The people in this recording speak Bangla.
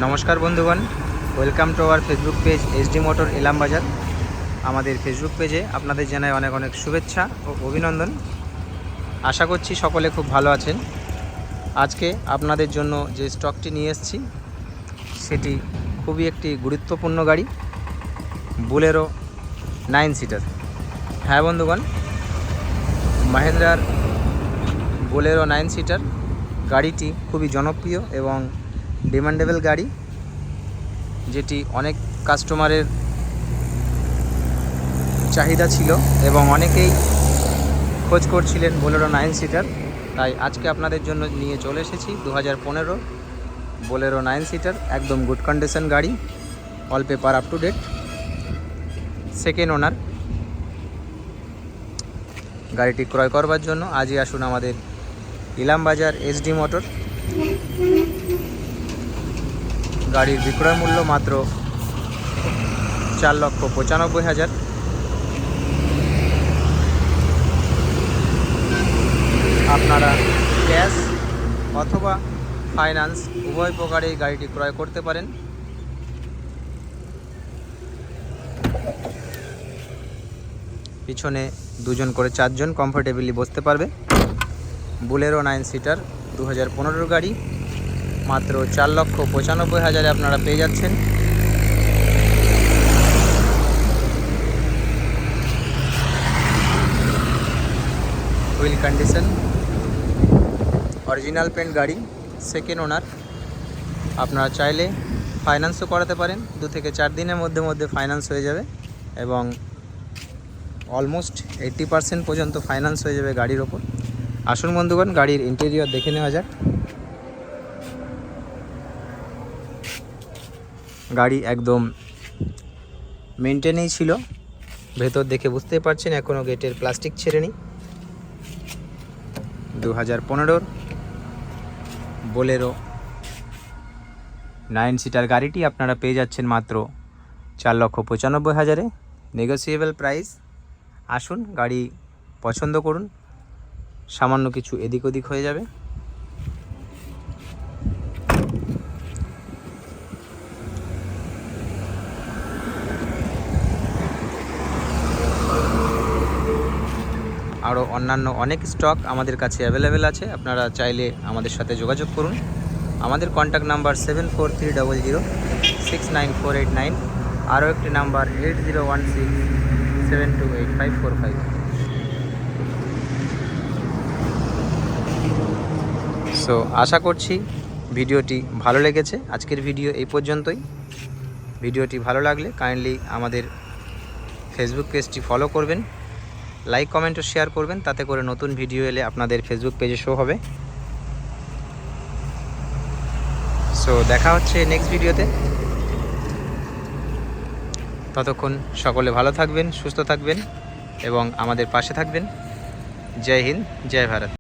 নমস্কার বন্ধুগণ, welcome to our Facebook page SD motor Ilambazar. আমাদের ফেসবুক পেজে আপনাদের জানাই অনেক অনেক শুভেচ্ছা ও অভিনন্দন। আশা করছি সকলে খুব ভালো আছেন। আজকে আপনাদের জন্য যে স্টকটি নিয়ে এসেছি সেটি খুবই একটি গুরুত্বপূর্ণ গাড়ি, বোলেরো 9 সিটার। হ্যাঁ বন্ধুগণ, মাহিন্দ্রার বোলেরো 9 সিটার গাড়িটি খুবই জনপ্রিয় এবং ডিমান্ডেবল গাড়ি, যেটি অনেক কাস্টমারের চাহিদা ছিল এবং অনেকেই খোঁজ করছিলেন বোলেরো 9 সিটার। তাই আজকে আপনাদের জন্য নিয়ে চলে এসেছি 2015 বোলেরো 9 সিটার, একদম গুড কন্ডিশন গাড়ি, all paper up to date, second owner. গাড়িটি ক্রয় করবার জন্য আজই আসুন আমাদের ইলামবাজার এসডি মোটর। গাড়ির বিক্রয় মূল্য মাত্র 4,95,000। আপনারা ক্যাশ অথবা ফাইন্যান্স উভয় প্রকারেই গাড়িটি ক্রয় করতে পারেন। পিছনে দুজন করে 4 জন কমফোর্টেবলি বসতে পারবে। বোলেরো 9 সিটার 2015 গাড়ি মাত্র 4,95,000 আপনারা পেয়ে যাচ্ছেন। হুইল কন্ডিশন, অরিজিনাল পেন্ট গাড়ি, সেকেন্ড ওনার। আপনারা চাইলে ফাইন্যান্সও করাতে পারেন, 2 থেকে 4 দিনের মধ্যে ফাইন্যান্স হয়ে যাবে এবং অলমোস্ট 80% পর্যন্ত ফাইন্যান্স হয়ে যাবে গাড়ির ওপর। আসুন বন্ধুগণ, গাড়ির ইন্টেরিয়র দেখে নেওয়া যাক। গাড়ি একদম মেনটেনেই ছিল, ভেতর দেখে বুঝতেই পারছেন এখনও গেটের প্লাস্টিক ছেড়েনি। 2015 বোলেরো 9 সিটার গাড়িটি আপনারা পেয়ে যাচ্ছেন মাত্র 4,95,000-এ, নেগোসিয়েবল প্রাইস। আসুন গাড়ি পছন্দ করুন, সামান্য কিছু এদিক ওদিক হয়ে যাবে। আরও অন্যান্য অনেক স্টক আমাদের কাছে অ্যাভেলেবেল আছে, আপনারা চাইলে আমাদের সাথে যোগাযোগ করুন। আমাদের কন্ট্যাক্ট নাম্বার 7430069489, আরও একটি নাম্বার 8016728545। সো আশা করছি ভিডিওটি ভালো লেগেছে। আজকের ভিডিও এই পর্যন্তই। ভিডিওটি ভালো লাগলে কাইন্ডলি আমাদের ফেসবুক পেজটি ফলো করবেন, লাইক কমেন্ট ও শেয়ার করবেন, তাতে করে নতুন ভিডিও এলে আপনাদের ফেসবুক পেজে শো হবে। সো দেখা হচ্ছে নেক্সট ভিডিওতে। ততক্ষণ সকলে ভালো থাকবেন, সুস্থ থাকবেন এবং আমাদের পাশে থাকবেন। জয় হিন্দ, জয় ভারত।